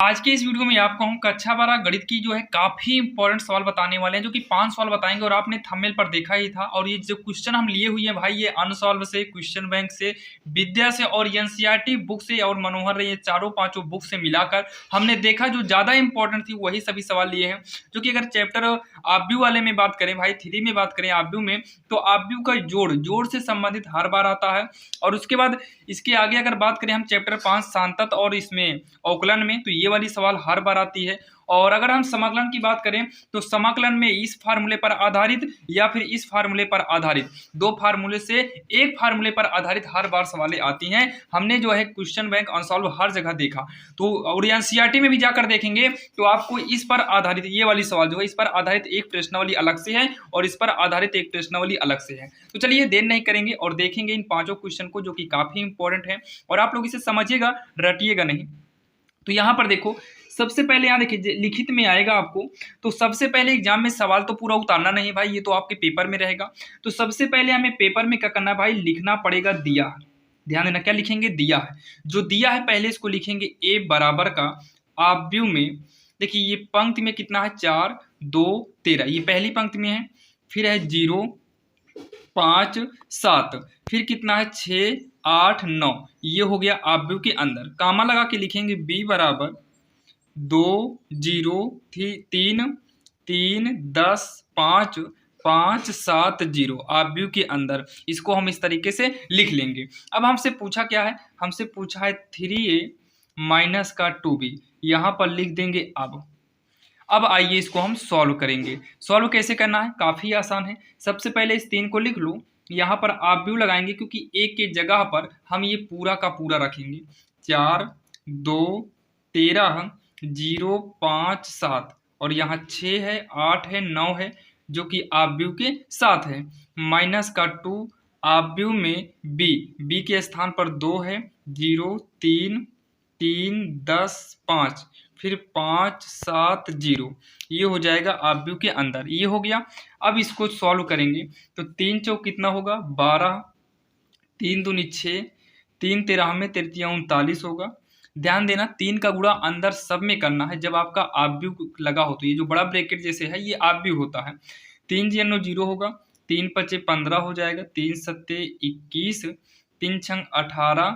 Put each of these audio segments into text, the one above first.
आज के इस वीडियो में आपको हम कक्षा 12 गणित की जो है काफी इंपॉर्टेंट सवाल बताने वाले हैं, जो कि 5 सवाल बताएंगे और आपने थंबनेल पर देखा ही था। और ये जो क्वेश्चन हम लिए हुए हैं भाई, ये अनसॉल्व से, क्वेश्चन बैंक से, विद्या से और एनसीईआरटी बुक से और मनोहर ये चारों पांचों बुक से मिलाकर हमने देखा जो ज्यादा इंपॉर्टेंट थी वही सभी सवाल लिए हैं। जो कि अगर चैप्टर आव्यू वाले में बात करें भाई, 3 में बात करें आव्यू में, तो आव्यू का जोड़ से संबंधित हर बार आता है। और उसके बाद इसके आगे अगर बात करें हम चैप्टर 5 सांतत और इसमें अवकलन में, तो ये वाली सवाल हर बार आती है। और अगर हम समाकलन की बात करें तो समाकलन में इस फार्मूले पर आधारित या फिर इस फार्मूले पर आधारित, दो फार्मूले से एक फार्मूले पर आधारित हर बार सवालें आती हैं। हमने जो है क्वेश्चन बैंक अनसॉल्व हर जगह देखा, तो और एनसीईआरटी में भी जाकर देखेंगे तो आपको इस पर आधारित ये वाली सवाल जो है, इस पर आधारित एक प्रश्नावली अलग से है और इस पर आधारित एक प्रश्नावली अलग से है। तो चलिए देर नहीं करेंगे और देखेंगे इन पांचों क्वेश्चन को, जो कि काफी इंपॉर्टेंट है और आप लोग इसे समझिएगा, रटिएगा नहीं। तो यहाँ पर देखो, सबसे पहले यहाँ देखिए लिखित में आएगा आपको, तो सबसे पहले एग्जाम में सवाल तो पूरा उतारना नहीं भाई, ये तो आपके पेपर में रहेगा। तो सबसे पहले हमें पेपर में क्या करना है भाई, लिखना पड़ेगा दिया है। ध्यान देना, क्या लिखेंगे, दिया है। जो दिया है पहले इसको लिखेंगे ए बराबर का आव्यूह में, देखिए ये पंक्ति में कितना है 4 2 13, ये पहली पंक्ति में है। फिर है 0 5 7, फिर कितना है 6 8 9, ये हो गया आव्यूह के अंदर। कामा लगा के लिखेंगे बी बराबर 2 0 3 3 10 5 5 7 0 आव्यूह के अंदर। इसको हम इस तरीके से लिख लेंगे। अब हमसे पूछा क्या है, हमसे पूछा है 3a माइनस का 2b, यहाँ पर लिख देंगे। अब आइए इसको हम सॉल्व करेंगे। सॉल्व कैसे करना है, काफ़ी आसान है। सबसे पहले इस 3 को लिख लो, यहाँ पर आव्यूह लगाएंगे क्योंकि एक के जगह पर हम ये पूरा का पूरा रखेंगे। 4 2 13 0 5 7 और यहाँ 6 है 8 है 9 है, जो कि आव्यूह के साथ है। माइनस का 2 आव्यूह में बी के स्थान पर 2 है, 0 3 3 10 5, फिर 5 7 0, ये हो जाएगा आव्यूह के अंदर। ये हो गया। अब इसको सॉल्व करेंगे तो 3 चौक कितना होगा 12, 3 दूनी 6, 3 13 में 39 होगा। ध्यान देना 3 का गुणा अंदर सब में करना है जब आपका आव्यूह लगा हो, तो ये जो बड़ा ब्रैकेट जैसे है ये आव्यूह होता है। 3 जीरो 0 होगा, 3 5 15 हो जाएगा, 3 7 21, 3 6 18,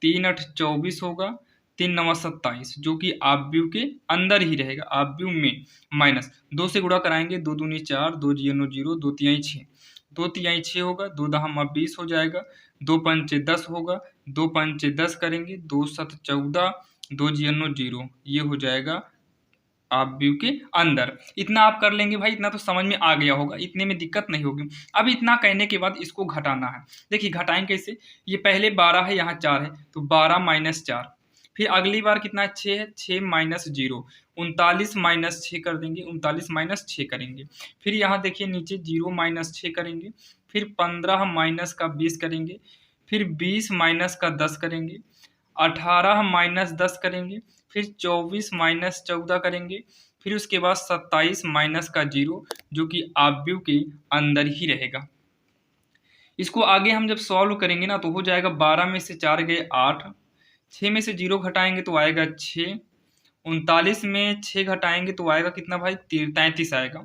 3 8 24 होगा, 3 9 27, जो कि आव्यूह के अंदर ही रहेगा, आव्यूह में। माइनस 2 से गुणा कराएंगे, 2 दूनी 4, 2 जीरो 0, 2 तिहाई 6, 2 तिहाई 6 होगा, 2 दहम 20 हो जाएगा, 2 पंचे 10 होगा, 2 पंचे 10 करेंगे, 2 7 14, 2 जीरो 0, ये हो जाएगा आव्यूह के अंदर। इतना आप कर लेंगे भाई, इतना तो समझ में आ गया होगा, इतने में दिक्कत नहीं होगी। अब इतना कहने के बाद इसको घटाना है। देखिए घटाएं कैसे, ये पहले 12 है, यहाँ 4 है, तो 12 माइनस 4, फिर अगली बार कितना है 6 है, 6 माइनस 0, 39 माइनस 6 कर देंगे, 39 माइनस 6 करेंगे। फिर यहाँ देखिए नीचे 0 माइनस 6 करेंगे, फिर 15 माइनस का 20 करेंगे, फिर 20 माइनस का 10 करेंगे, 18 माइनस 10 करेंगे, फिर 24 माइनस 14 करेंगे, फिर उसके बाद 27 माइनस का 0, जो कि आव्यूह के अंदर ही रहेगा। इसको आगे हम जब सॉल्व करेंगे ना, तो हो जाएगा 12 में से 4 गए 8, 6 में से 0 घटाएंगे तो आएगा 6, 39 में 6 घटाएंगे तो आएगा कितना भाई 33 आएगा।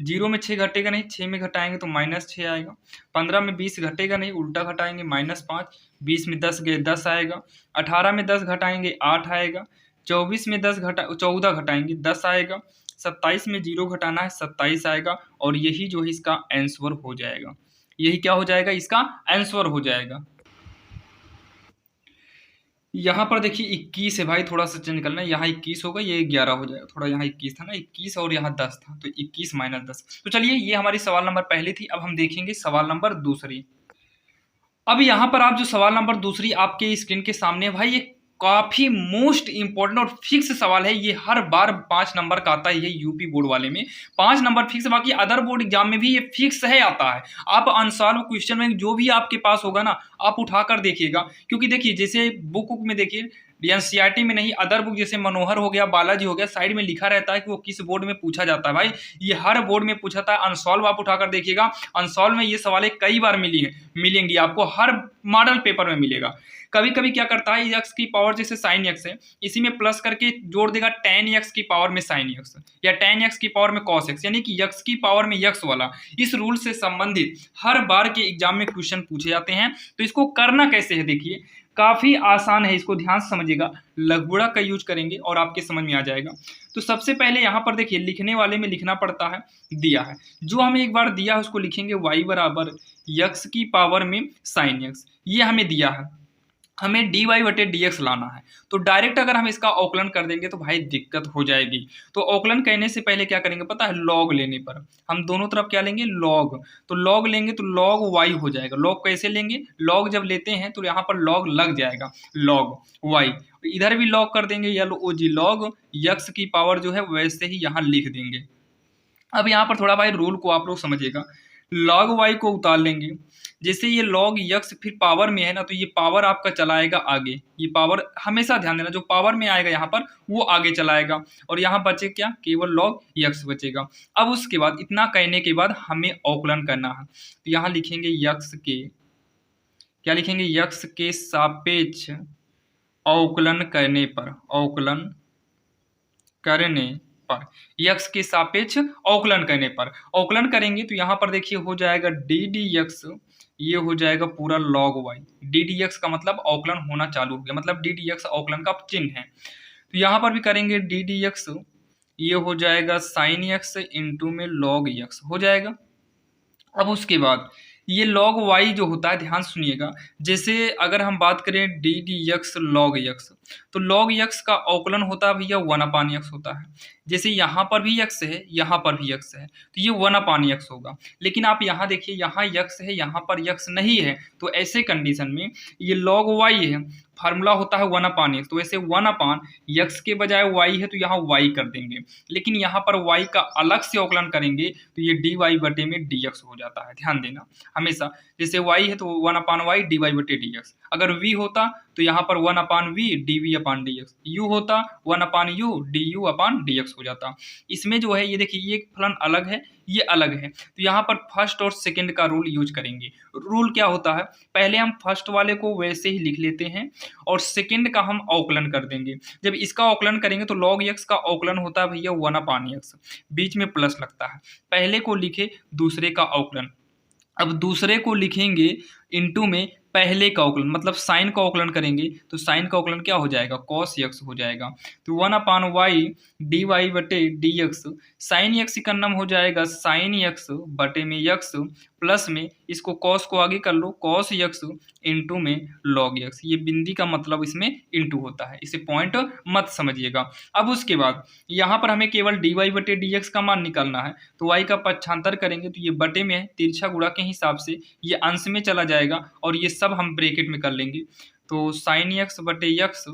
0 में 6 घटेगा नहीं, 6 में घटाएंगे तो माइनस 6 आएगा। 15 में 20 घटेगा नहीं, उल्टा घटाएंगे -5, 20 में 10 गए 10 आएगा। 18 में 10 घटाएंगे 8 आएगा। 24 में 14 घटाएंगे 10 आएगा। 27 में 0 घटाना है 27 आएगा। और यही जो है इसका आंसर हो जाएगा, यही क्या हो जाएगा, इसका आंसर हो जाएगा। यहाँ पर देखिए 21 है भाई, थोड़ा सा चेंज करना है, यहाँ 21 होगा, ये 11 हो जाएगा, थोड़ा यहाँ 21 था ना, 21 और यहाँ 10 था, तो 21 माइनस 10। तो चलिए ये हमारी सवाल नंबर पहली थी। अब हम देखेंगे सवाल नंबर दूसरी। अब यहाँ पर आप जो सवाल नंबर दूसरी आपके स्क्रीन के सामने है भाई, ये काफी मोस्ट इंपॉर्टेंट और फिक्स सवाल है। ये हर बार 5 नंबर का आता है, ये यूपी बोर्ड वाले में 5 नंबर फिक्स, बाकी अदर बोर्ड एग्जाम में भी ये फिक्स है आता है। आप अनसॉल्व क्वेश्चन में जो भी आपके पास होगा ना, आप उठाकर देखिएगा, क्योंकि देखिए जैसे बुक में देखिए एनसीईआरटी में नहीं, अदर बुक जैसे मनोहर हो गया, बालाजी हो गया, साइड में लिखा रहता है कि वो किस बोर्ड में पूछा जाता है। भाई ये हर बोर्ड में पूछा था। अनसॉल्व आप उठाकर देखिएगा, अनसॉल्व में ये सवालें कई बार मिलेंगी आपको, हर मॉडल पेपर में मिलेगा। कभी कभी क्या करता है, यक्स की पावर जैसे साइन यक्स है, इसी में प्लस करके जोड़ देगा टेन यक्स की पावर में साइन यक्स या टेन यक्स की पावर में कॉस यक्स, यानी कि यक्स की पावर में यक्स वाला। इस रूल से संबंधित हर बार के एग्जाम में क्वेश्चन पूछे जाते हैं। तो इसको करना कैसे है, देखिए काफी आसान है, इसको ध्यान से समझिएगा। लघुगणक का यूज करेंगे और आपके समझ में आ जाएगा। तो सबसे पहले यहाँ पर देखिए लिखने वाले में लिखना पड़ता है, दिया है जो हमें एक बार दिया है उसको लिखेंगे y बराबर यक्स की पावर में साइन यक्स, ये हमें दिया है, हमें dy बटे dx लाना है। तो डायरेक्ट अगर हम इसका अवकलन कर देंगे तो भाई दिक्कत हो जाएगी। तो अवकलन कहने से पहले क्या करेंगे पता है, लॉग लेने पर हम दोनों तरफ क्या लेंगे, लॉग। तो लॉग लेंगे तो लॉग y हो जाएगा। लॉग कैसे लेंगे, लॉग जब लेते हैं तो यहाँ पर लॉग लग जाएगा, लॉग y। इधर भी लॉग कर देंगे, या लॉग यक्स की पावर जो है वैसे ही यहाँ लिख देंगे। अब यहाँ पर थोड़ा भाई रूल को आप लोग समझिएगा, लॉग y को उतार लेंगे, जैसे ये लॉग यक्स फिर पावर में है ना, तो ये पावर आपका चलाएगा आगे, ये पावर हमेशा ध्यान देना, जो पावर में आएगा यहाँ पर वो आगे चलाएगा, और यहाँ बचे क्या, केवल लॉग यक्स बचेगा। अब उसके बाद इतना कहने के बाद हमें अवकलन करना है। तो यहाँ लिखेंगे यक्स के, क्या लिखेंगे, यक्स के सापेक्ष अवकलन करने पर, अवकलन करने पर, यक्स के सापेक्ष अवकलन करने पर अवकलन करेंगे तो यहाँ पर देखिए हो जाएगा डी डी यक्स, ये हो जाएगा पूरा लॉग वाई। डी डी यक्स का मतलब अवकलन होना चालू हो गया, मतलब डी डी यक्स अवकलन का चिन्ह है। तो यहाँ पर भी करेंगे डी डी यक्स, ये हो जाएगा साइन यक्स इंटू में लॉग यक्स हो जाएगा। अब उसके बाद ये लॉग वाई जो होता है, ध्यान सुनिएगा, जैसे अगर हम बात करें D D x log x, तो लॉग यक्स का अवकलन होता है भैया 1/x होता है। जैसे यहाँ पर भी यक्स है, यहाँ पर भी यक्स है, तो ये 1/x होगा। लेकिन आप यहाँ देखिए, यहाँ यक्स है, यहाँ पर यक्स नहीं है, तो ऐसे कंडीशन में ये लॉग वाई है, फार्मूला होता है 1/x, तो वैसे 1/x के बजाय y है तो यहाँ y कर देंगे। लेकिन यहाँ पर y का अलग से अवकलन करेंगे तो ये dy बटे में dx हो जाता है, ध्यान देना हमेशा। जैसे y है तो 1/y dy बटे dx, अगर v होता तो यहाँ पर 1/v dv/dx, u होता 1/u du/dx हो जाता। इसमें जो है ये देखिए, ये फलन अलग है, ये अलग है, तो यहाँ पर फर्स्ट और सेकंड का रूल यूज करेंगे। रूल क्या होता है, पहले हम फर्स्ट वाले को वैसे ही लिख लेते हैं और सेकंड का हम अवकलन कर देंगे। जब इसका अवकलन करेंगे तो लॉग यक्स का अवकलन होता है भैया 1/x, बीच में प्लस लगता है। पहले को लिखे दूसरे का अवकलन, अब दूसरे को लिखेंगे इनटू में पहले का अवकलन, मतलब साइन का अवकलन करेंगे तो साइन का अवकलन क्या हो जाएगा, कॉस यक्स हो जाएगा। तो 1/y dy बटे dx, साइन यक्स का नाम हो जाएगा साइन यक्स बटे में यक्स, प्लस में इसको कॉस को आगे कर लो, कॉस यक्स इंटू में लॉग यक्स। ये बिंदी का मतलब इसमें इंटू होता है, इसे पॉइंट मत समझिएगा। अब उसके बाद यहाँ पर हमें केवल dy बटे dx का मान निकालना है, तो y का पक्षांतर करेंगे तो ये बटे में है, तिरछा गुणा के हिसाब से ये अंश में चला जाएगा और ये सब हम ब्रैकेट में कर लेंगे। तो साइन यक्स बटे यक्स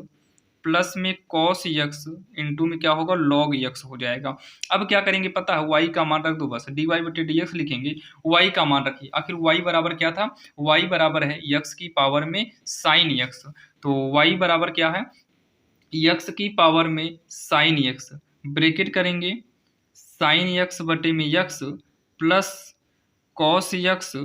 प्लस में कॉस यक्स इंटू में क्या होगा, लॉग यक्स हो जाएगा। अब क्या करेंगे पता है, y का मान रख दो, बस dy बटे dx लिखेंगे, y का मान रखिए। आखिर y बराबर क्या था, y बराबर है यक्स की पावर में साइन यक्स, तो y बराबर क्या है, यक्स की पावर में साइन यक्स, ब्रैकेट करेंगे साइन यक्स बटे में x plus cos x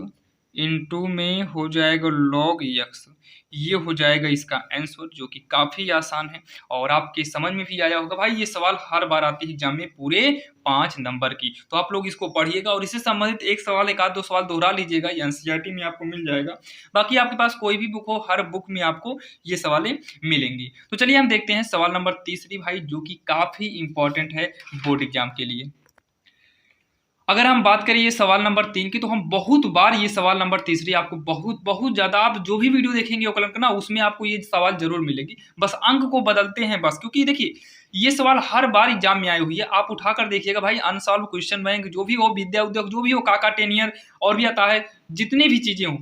into में हो जाएगा लॉग यक्स। ये हो जाएगा इसका आंसर, जो कि काफ़ी आसान है और आपके समझ में भी आया होगा। भाई ये सवाल हर बार आती है एग्जाम में, पूरे 5 नंबर की, तो आप लोग इसको पढ़िएगा और इससे संबंधित एक सवाल, एक आध दो सवाल दोहरा लीजिएगा, ये एनसीईआरटी में आपको मिल जाएगा। बाकी आपके पास कोई भी बुक हो, हर बुक में आपको ये सवालें मिलेंगी। तो चलिए हम देखते हैं सवाल नंबर 3 भाई, जो कि काफ़ी इंपॉर्टेंट है बोर्ड एग्जाम के लिए। अगर हम बात करें ये सवाल नंबर 3 की, तो हम बहुत बार ये सवाल नंबर 3 आपको बहुत ज़्यादा, आप जो भी वीडियो देखेंगे अवकलन करना, उसमें आपको ये सवाल जरूर मिलेगी, बस अंक को बदलते हैं बस। क्योंकि देखिए ये सवाल हर बार एग्जाम में आई हुई है, आप उठाकर देखिएगा भाई, अनसॉल्व क्वेश्चन बैंक जो भी हो, विद्या उद्योग जो भी हो, काका टेनियर और भी आता है, जितनी भी चीजें हों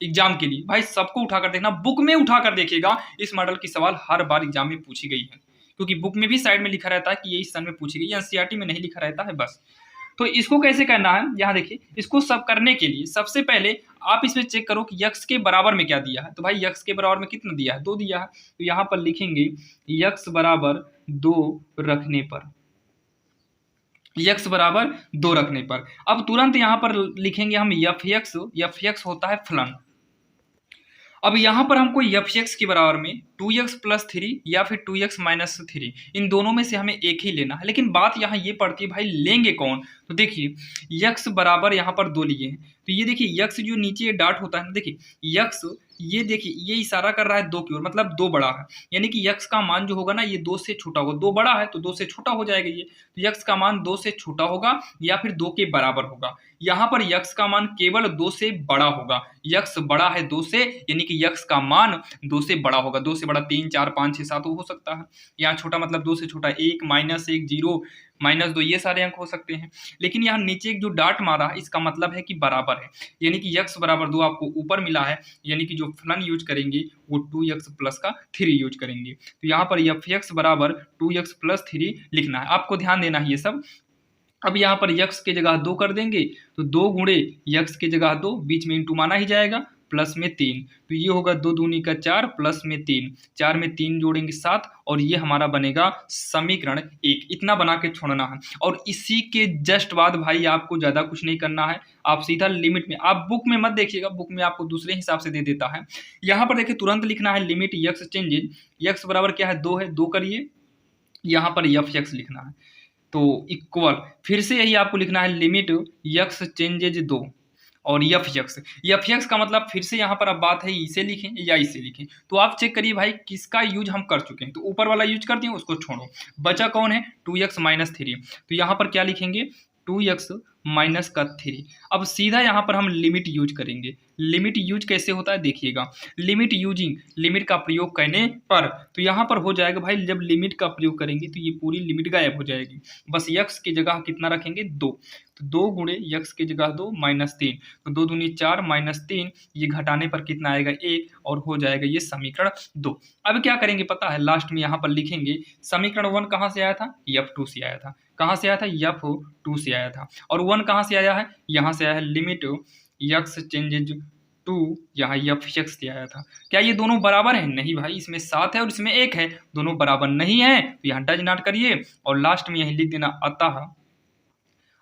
एग्जाम के लिए भाई सबको उठाकर देखना, बुक में उठाकर देखिएगा। इस मॉडल की सवाल हर बार एग्जाम में पूछी गई है, क्योंकि बुक में भी साइड में लिखा रहता है कि ये इस सन में पूछी गई, एनसीईआरटी में नहीं लिखा रहता है बस। तो इसको कैसे करना है, यहाँ देखिए, इसको सब करने के लिए सबसे पहले आप इसमें चेक करो कि यक्स के बराबर में क्या दिया है। तो भाई यक्स के बराबर में कितना दिया है, 2 दिया है, तो यहाँ पर लिखेंगे यक्स बराबर 2 रखने पर, यक्स बराबर 2 रखने पर। अब तुरंत यहाँ पर लिखेंगे हम एफ यक्स होता है फलन। अब यहाँ पर हमको एफ एक्स के बराबर में 2x प्लस थ्री या फिर 2x माइनस थ्री, इन दोनों में से हमें एक ही लेना है। लेकिन बात यहाँ ये पड़ती है भाई लेंगे कौन, तो देखिए x बराबर यहाँ पर 2 लिए हैं, तो ये देखिए x जो नीचे ये डॉट होता है ना, देखिए x, ये देखिए ये इशारा कर रहा है 2 की ओर, मतलब 2 बड़ा है, यानी कि x का मान जो होगा ना ये 2 से छोटा होगा, 2 बड़ा है तो 2 से छोटा हो जाएगा ये, तो x का मान 2 से छोटा होगा या फिर 2 के बराबर होगा। यहाँ पर x का मान केवल 2 से बड़ा होगा, x बड़ा है 2 से, यानी कि x का मान 2 से बड़ा होगा। 2 से बड़ा 3 4 5 6 7 हो सकता है, यहाँ छोटा मतलब 2 से छोटा 1 माइनस 1 0 माइनस 2, ये सारे अंक हो सकते हैं। लेकिन यहाँ नीचे एक जो डॉट मारा है इसका मतलब है कि बराबर है, यानी कि x बराबर 2 आपको ऊपर मिला है, यानी कि जो फलन यूज करेंगे वो 2x प्लस का 3 यूज करेंगे। तो यहाँ पर एफ एक्स बराबर 2x प्लस 3 लिखना है, आपको ध्यान देना है ये सब। अब यहाँ पर x के जगह 2 कर देंगे, तो 2 गुणे x के जगह 2, बीच में इंटू माना ही जाएगा, प्लस में 3, तो ये होगा 2 दूनी का 4 प्लस में 3, 4 में 3 जोड़ेंगे 7, और ये हमारा बनेगा समीकरण 1। इतना बना के छोड़ना है, और इसी के जस्ट बाद भाई आपको ज़्यादा कुछ नहीं करना है, आप सीधा लिमिट में, आप बुक में मत देखिएगा, बुक में आपको दूसरे हिसाब से दे देता है। यहाँ पर देखिए तुरंत लिखना है लिमिट x चेंजेज, x बराबर क्या है 2 है, 2 करिए, यहाँ पर एफ एक्स लिखना है, तो इक्वल फिर से यही आपको लिखना है लिमिट x चेंजेज 2 और एफ एक्स का मतलब फिर से यहाँ पर अब बात है इसे लिखें या इसे लिखें, तो आप चेक करिए भाई किसका यूज हम कर चुके हैं, तो ऊपर वाला यूज कर दिए, उसको छोड़ो, बचा कौन है 2x माइनस 3, तो यहाँ पर क्या लिखेंगे 2x माइनस का 3। अब सीधा यहाँ पर हम लिमिट यूज करेंगे। लिमिट यूज कैसे होता है देखिएगा, लिमिट यूजिंग, लिमिट का प्रयोग करने पर, तो यहाँ पर हो जाएगा भाई जब लिमिट का प्रयोग करेंगे तो ये पूरी लिमिट गायब हो जाएगी, बस x की जगह कितना रखेंगे 2, तो 2 गुणे x की जगह 2 माइनस 3, तो 2 दूनी 4 माइनस 3, ये घटाने पर कितना आएगा 1, और हो जाएगा ये समीकरण 2। अब क्या करेंगे पता है, लास्ट में यहाँ पर लिखेंगे समीकरण 1 कहाँ से आया था, f2 से आया था, कहाँ से आया था f2 से आया था, और 1 कहाँ से आया है, यहाँ से आया है लिमिट x चेंजेज 2, यहाँ एफ एक्स से आया था। क्या ये दोनों बराबर हैं, नहीं भाई, इसमें 7 है और इसमें 1 है, दोनों बराबर नहीं है, तो यहाँ डज नॉट करिए, और लास्ट में यही लिख देना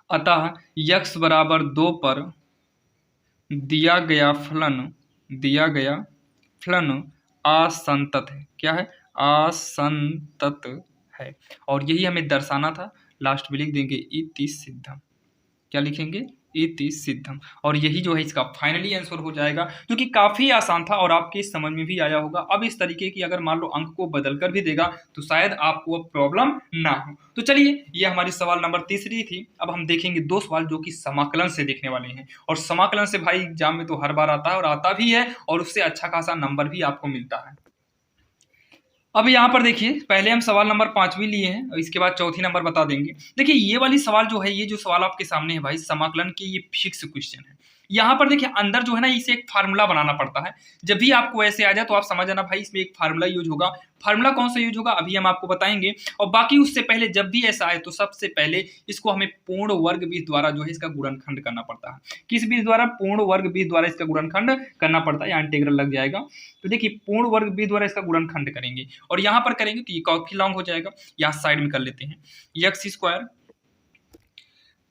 अतः x बराबर 2 पर दिया गया फलन असंतत है, क्या है असंतत है, और यही हमें दर्शाना था। लास्ट में लिख देंगे इति सिद्धम, क्या लिखेंगे इति सिद्धम, और यही जो है इसका फाइनली आंसर हो जाएगा, जो कि काफी आसान था और आपके समझ में भी आया होगा। अब इस तरीके की अगर मान लो अंक को बदल कर भी देगा तो शायद आपको अब प्रॉब्लम ना हो। तो चलिए, ये हमारी सवाल नंबर तीसरी थी। अब हम देखेंगे 2 सवाल जो कि समाकलन से देखने वाले हैं, और समाकलन से भाई एग्जाम में तो हर बार आता है और आता भी है, और उससे अच्छा खासा नंबर भी आपको मिलता है। अब यहाँ पर देखिए, पहले हम सवाल नंबर 5वीं लिए हैं और इसके बाद चौथी नंबर बता देंगे। देखिए ये वाली सवाल जो है, ये जो सवाल आपके सामने है भाई समाकलन की, ये फिक्स क्वेश्चन है। यहाँ पर देखिए अंदर जो है ना, इसे एक फार्मूला बनाना पड़ता है। जब भी आपको ऐसे आ जाए तो आप समझ जाना भाई इसमें एक फार्मूला यूज होगा। फार्मूला कौन सा यूज होगा अभी हम आपको बताएंगे, और बाकी उससे पहले जब भी ऐसा आए तो सबसे पहले इसको हमें पूर्ण वर्ग बीज द्वारा जो है इसका गुणनखंड करना पड़ता है। किस बीज द्वारा, पूर्ण वर्ग बीज द्वारा इसका गुणनखंड करना पड़ता है, यहाँ इंटीग्रल लग जाएगा। तो देखिए पूर्ण वर्ग बीज द्वारा इसका गुणनखंड करेंगे, और यहाँ पर करेंगे तो ये काफी लॉन्ग हो जाएगा, यहाँ साइड में कर लेते हैं। एक्स स्क्वायर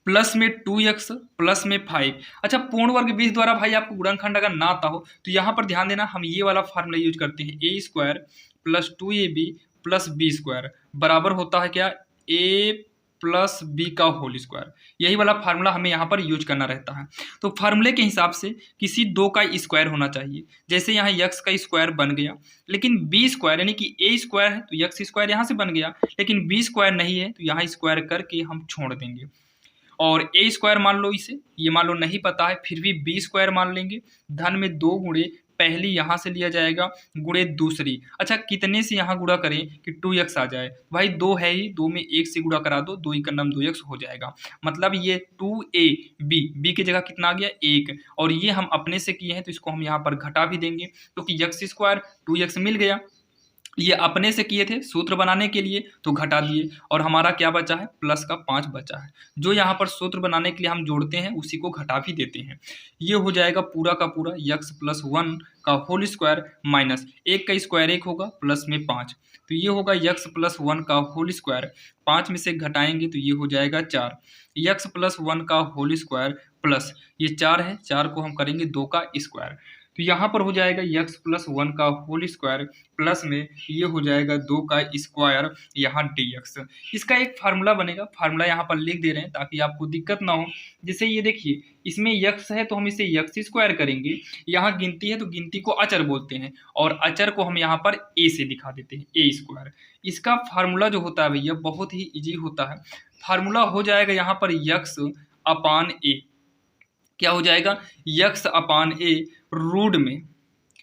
प्लस में 2x प्लस में 5। अच्छा, पूर्ण वर्ग बीज द्वारा भाई आपको गुणनखंड अगर ना आता हो तो यहाँ पर ध्यान देना, हम ये वाला फार्मूला यूज करते हैं, a square plus 2ab plus B square बराबर होता है क्या, a प्लस बी का होल स्क्वायर। यही वाला फार्मूला हमें यहाँ पर यूज करना रहता है। तो फार्मूले के हिसाब से किसी 2 का स्क्वायर होना चाहिए, जैसे यहाँ x का स्क्वायर बन गया, लेकिन b स्क्वायर यानी कि a स्क्वायर है तो x स्क्वायर यहाँ से बन गया, लेकिन b स्क्वायर नहीं है तो यहाँ स्क्वायर करके हम छोड़ देंगे, और a स्क्वायर मान लो इसे, ये मान लो नहीं पता है, फिर भी b स्क्वायर मान लेंगे। धन में 2 गुणे पहली यहाँ से लिया जाएगा गुणे दूसरी। अच्छा, कितने से यहाँ गुणा करें कि 2x आ जाए, भाई 2 है ही, 2 में 1 से गुणा करा दो, 2 एकम 2x हो जाएगा, मतलब ये 2ab, की जगह कितना आ गया 1, और ये हम अपने से किए हैं तो इसको हम यहाँ पर घटा भी देंगे, क्योंकि x स्क्वायर 2x मिल गया, ये अपने से किए थे सूत्र बनाने के लिए तो घटा दिए, और हमारा क्या बचा है, प्लस का 5 बचा है, जो यहाँ पर सूत्र बनाने के लिए हम जोड़ते हैं उसी को घटा भी देते हैं। ये हो जाएगा पूरा का पूरा x प्लस 1 का होल स्क्वायर माइनस 1 का स्क्वायर 1 होगा प्लस में 5, तो ये होगा x प्लस 1 का होल स्क्वायर, 5 में से घटाएंगे तो ये हो जाएगा 4, x प्लस 1 का होल स्क्वायर प्लस ये 4 है, 4 को हम करेंगे 2 का स्क्वायर, तो यहाँ पर हो जाएगा यक्स प्लस 1 का होल स्क्वायर प्लस में ये हो जाएगा 2 का स्क्वायर यहाँ dx। इसका एक फार्मूला बनेगा, फार्मूला यहाँ पर लिख दे रहे हैं ताकि आपको दिक्कत ना हो। जैसे ये देखिए इसमें यक्स है तो हम इसे यक्स स्क्वायर करेंगे, यहाँ गिनती है तो गिनती को अचर बोलते हैं और अचर को हम यहाँ पर ए से दिखा देते हैं, ए स्क्वायर। इसका फार्मूला जो होता है भैया बहुत ही ईजी होता है। फार्मूला हो जाएगा यहाँ पर यक्स अपान ए, क्या हो जाएगा यक्स अपान ए रूट में,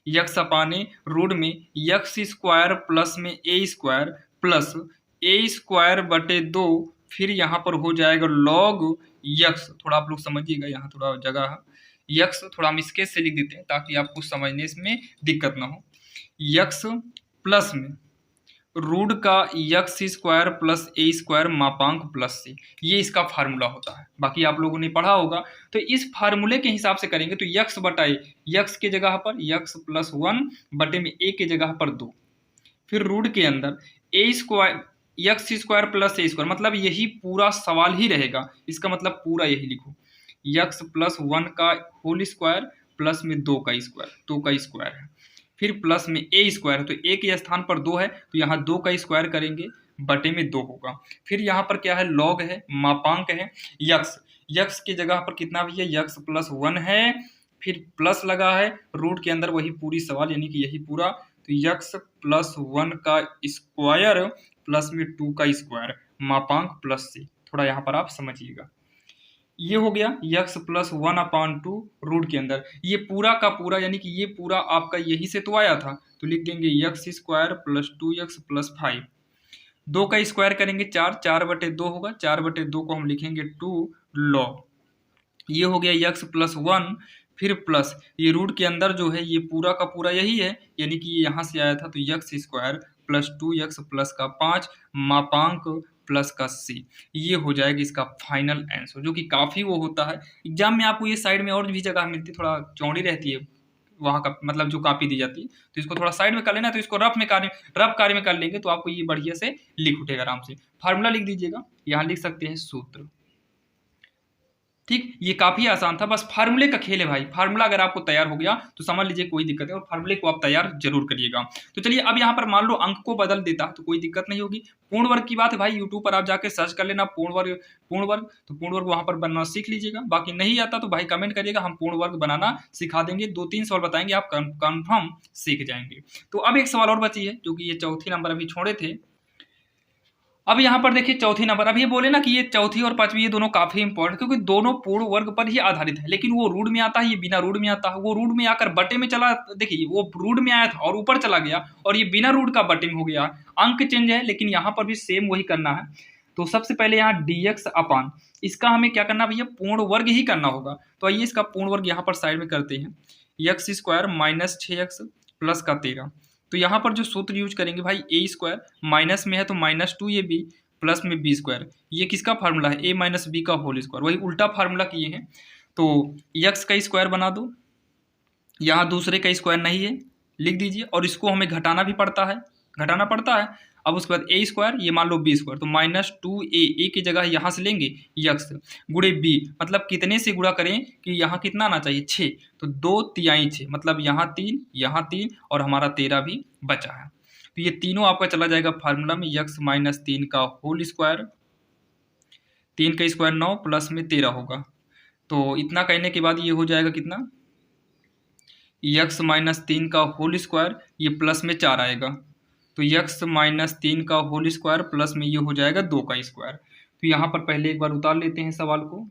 यक्स अपान ए रूट में यक्स स्क्वायर प्लस में ए स्क्वायर प्लस ए स्क्वायर बटे 2, फिर यहाँ पर हो जाएगा लॉग यक्स। थोड़ा आप लोग समझिएगा, यहाँ थोड़ा जगह है, यक्स थोड़ा हम स्केच से लिख देते हैं ताकि आपको समझने में दिक्कत ना हो। यक्स प्लस में रूट का यक्स स्क्वायर प्लस ए स्क्वायर मापांक प्लस सी, ये इसका फार्मूला होता है। बाकी आप लोगों ने पढ़ा होगा, तो इस फार्मूले के हिसाब से करेंगे तो यक्स बटा ए, यक्स के जगह पर यक्स प्लस 1 बटे में ए के जगह पर 2, फिर रूट के अंदर ए स्क्वायर यक्स स्क्वायर प्लस ए स्क्वायर, मतलब यही पूरा सवाल ही रहेगा, इसका मतलब पूरा यही लिखो यक्स प्लस 1 का होल स्क्वायर प्लस में 2 का स्क्वायर, 2 का स्क्वायर है, फिर प्लस में ए स्क्वायर है तो ए के स्थान पर 2 है तो यहाँ 2 का स्क्वायर करेंगे बटे में 2 होगा। फिर यहाँ पर क्या है लॉग है, मापांक है यक्स, यक्स की जगह पर कितना भी है यक्स प्लस 1 है, फिर प्लस लगा है रूट के अंदर वही पूरी सवाल यानी कि यही पूरा, तो यक्स प्लस 1 का स्क्वायर प्लस में 2 का स्क्वायर मापांक प्लस से, थोड़ा यहाँ पर आप समझिएगा। ये हो गया यक्स प्लस 1 अपान 2 रूट के अंदर, ये पूरा का पूरा यानी कि ये पूरा आपका यही से तो आया था, तो लिख देंगे x square plus 2x plus 5, 2 का स्क्वायर करेंगे 4, 4 बटे 2 होगा, 4 बटे 2 को हम लिखेंगे 2 लॉग, ये हो गया यक्स प्लस 1, फिर प्लस ये रूट के अंदर जो है ये पूरा का पूरा यही है यानी कि ये यहाँ से आया था, तो x square plus 2x plus का 5 मापांक प्लस का सी, ये हो जाएगा इसका फाइनल आंसर, जो कि काफ़ी वो होता है एग्जाम में आपको ये साइड में और भी जगह मिलती है, थोड़ा चौड़ी रहती है वहाँ का मतलब जो कॉपी दी जाती है, तो इसको थोड़ा साइड में कर लेना, तो इसको रफ कार्य में कर लेंगे तो आपको ये बढ़िया से लिख उठेगा आराम से। फार्मूला लिख दीजिएगा, यहाँ लिख सकते हैं सूत्र, ठीक, ये काफी आसान था, बस फार्मूले का खेल है भाई। फार्मूला अगर आपको तैयार हो गया तो समझ लीजिए कोई दिक्कत है, और फार्मूले को आप तैयार जरूर करिएगा। तो चलिए अब यहाँ पर मान लो अंक को बदल देता तो कोई दिक्कत नहीं होगी। पूर्ण वर्ग की बात है भाई, यूट्यूब पर आप जाके सर्च कर लेना पूर्ण वर्ग, तो पूर्ण वर्ग वहां पर बनना सीख लीजिएगा। बाकी नहीं आता तो भाई कमेंट करिएगा, हम पूर्ण वर्ग बनाना सिखा देंगे, 2-3 सवाल बताएंगे, आप कंफर्म सीख जाएंगे। तो अब एक सवाल और बची है जो कि ये चौथी नंबर अभी छोड़े थे। अब यहाँ पर देखिए चौथी नंबर, अब ये बोले ना कि ये चौथी और पांचवी ये दोनों काफी इंपॉर्टेंट, क्योंकि दोनों पूर्ण वर्ग पर ही आधारित है, लेकिन वो रूट में आता है, ये बिना रूट में आता है। वो रूट में आकर बटे में चला, देखिए वो रूट में आया था और ऊपर चला गया, और ये बिना रूट का बटे में हो गया। अंक चेंज है लेकिन यहाँ पर भी सेम वही करना है। तो सबसे पहले यहाँ dx अपान, इसका हमें क्या करना भैया पूर्ण वर्ग ही करना होगा। तो आइए इसका पूर्ण वर्ग यहाँ पर साइड में करते हैं, x square minus 6x plus का 13। तो यहाँ पर जो सूत्र यूज करेंगे भाई ए स्क्वायर, माइनस में है तो माइनस 2ab प्लस में बी स्क्वायर, ये किसका फार्मूला है ए माइनस बी का होल स्क्वायर, वही उल्टा फार्मूला किए हैं। तो यक्स का स्क्वायर बना दो, यहाँ दूसरे का स्क्वायर नहीं है लिख दीजिए, और इसको हमें घटाना भी पड़ता है, घटाना पड़ता है। अब उसके बाद ए स्क्वायर, ये मान लो बी स्क्वायर, तो माइनस 2a, ए की जगह यहाँ से लेंगे यक्स गुणे बी, मतलब कितने से गुणा करें कि यहाँ कितना आना चाहिए 6, तो 2 तिहाई 6, मतलब यहाँ 3 और हमारा 13 भी बचा है। तो ये तीनों आपका चला जाएगा फार्मूला में, यक्स माइनस 3 का होल स्क्वायर, 3 का स्क्वायर 9 प्लस में 13 होगा। तो इतना कहने के बाद ये हो जाएगा कितना, यक्स माइनस 3 का होल स्क्वायर, ये प्लस में 4 आएगा, तो यक्स माइनस 3 का होल स्क्वायर प्लस में ये हो जाएगा 2 का स्क्वायर। तो यहाँ पर पहले एक बार उतार लेते हैं सवाल को,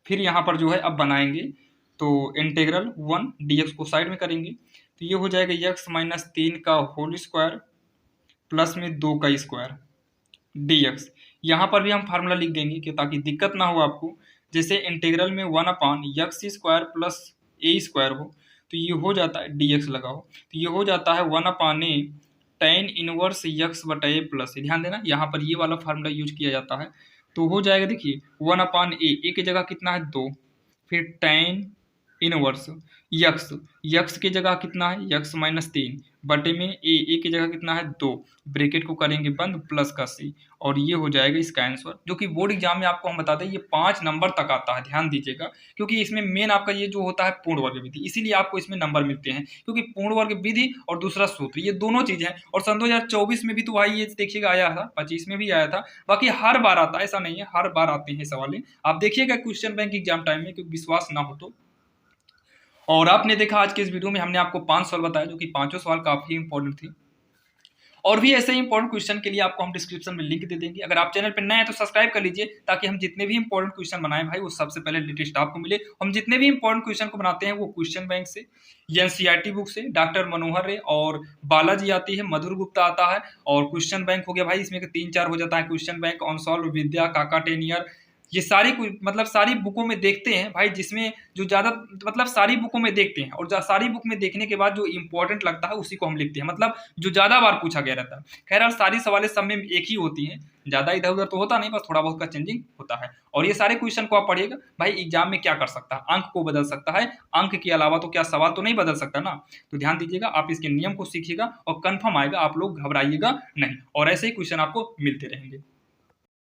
फिर यहाँ पर जो है अब बनाएंगे, तो इंटीग्रल 1 dx को साइड में करेंगे, तो ये हो जाएगा यक्स माइनस 3 का होल स्क्वायर प्लस में 2 का स्क्वायर dx। यहाँ पर भी हम फार्मूला लिख देंगे कि ताकि दिक्कत ना हो आपको, जैसे इंटीग्रल में 1 अपान यक्स स्क्वायर प्लस ए स्क्वायर हो, तो ये हो जाता है dx लगाओ, तो ये हो जाता है 1 अपान ए tan इनवर्स यक्स बटा ए प्लस, ध्यान देना यहाँ पर ये वाला फार्मूला यूज किया जाता है। तो हो जाएगा देखिए 1 अपान ए, ए की जगह कितना है 2, फिर tan इनवर्स यक्स, यक्स की जगह कितना है यक्स माइनस 3 बटे में ए की जगह कितना है 2, ब्रैकेट को करेंगे बंद प्लस का सी, और ये हो जाएगा इसका आंसर, जो कि बोर्ड एग्जाम में आपको हम बताते हैं ये 5 नंबर तक आता है, ध्यान दीजिएगा, क्योंकि इसमें मेन आपका ये जो होता है पूर्ण वर्ग विधि, इसीलिए आपको इसमें नंबर मिलते हैं, क्योंकि पूर्ण वर्ग विधि और दूसरा सूत्र ये दोनों चीजें हैं। और सन 2024 में भी तो भाई ये देखिएगा आया था, 25 में भी आया था, बाकी हर बार आता है, ऐसा नहीं है, हर बार आते हैं सवाल, आप देखिएगा क्वेश्चन बैंक एग्जाम टाइम में, क्योंकि विश्वास ना हो तो। और आपने देखा आज के इस वीडियो में हमने आपको 5 सवाल बताया, जो कि पांचों सवाल काफी इंपॉर्टेंट थे, और भी ऐसे ही इंपॉर्टेंट क्वेश्चन के लिए आपको हम डिस्क्रिप्शन में लिंक दे देंगे। अगर आप चैनल पर नए हैं तो सब्सक्राइब कर लीजिए, ताकि हम जितने भी इंपॉर्टेंट क्वेश्चन बनाएं भाई वो सबसे पहले लेटेस्ट आपको मिले। हम जितने भी इंपॉर्टेंट क्वेश्चन को बनाते हैं वो क्वेश्चन बैंक से, एनसीईआरटी बुक से, डॉक्टर मनोहर रे और बालाजी आती है, मधुर गुप्ता आता है, और क्वेश्चन बैंक हो गया भाई, इसमें 3-4 हो जाता है, क्वेश्चन बैंक, ऑनसॉल्व, विद्या, काका टेनियर, ये सारी मतलब सारी बुकों में देखते हैं भाई, जिसमें जो ज़्यादा मतलब सारी बुकों में देखते हैं, और सारी बुक में देखने के बाद जो इंपॉर्टेंट लगता है उसी को हम लिखते हैं, मतलब जो ज़्यादा बार पूछा गया रहता है। खैर सारी सवालें सब में एक ही होती हैं, ज़्यादा इधर उधर तो होता नहीं, बस थोड़ा बहुत का चेंजिंग होता है। और ये सारे क्वेश्चन को आप पढ़िएगा भाई, एग्जाम में क्या कर सकता है, अंक को बदल सकता है, अंक के अलावा तो क्या सवाल तो नहीं बदल सकता ना। तो ध्यान दीजिएगा, आप इसके नियम को सीखिएगा और कंफर्म आएगा, आप लोग घबराइएगा नहीं, और ऐसे ही क्वेश्चन आपको मिलते रहेंगे।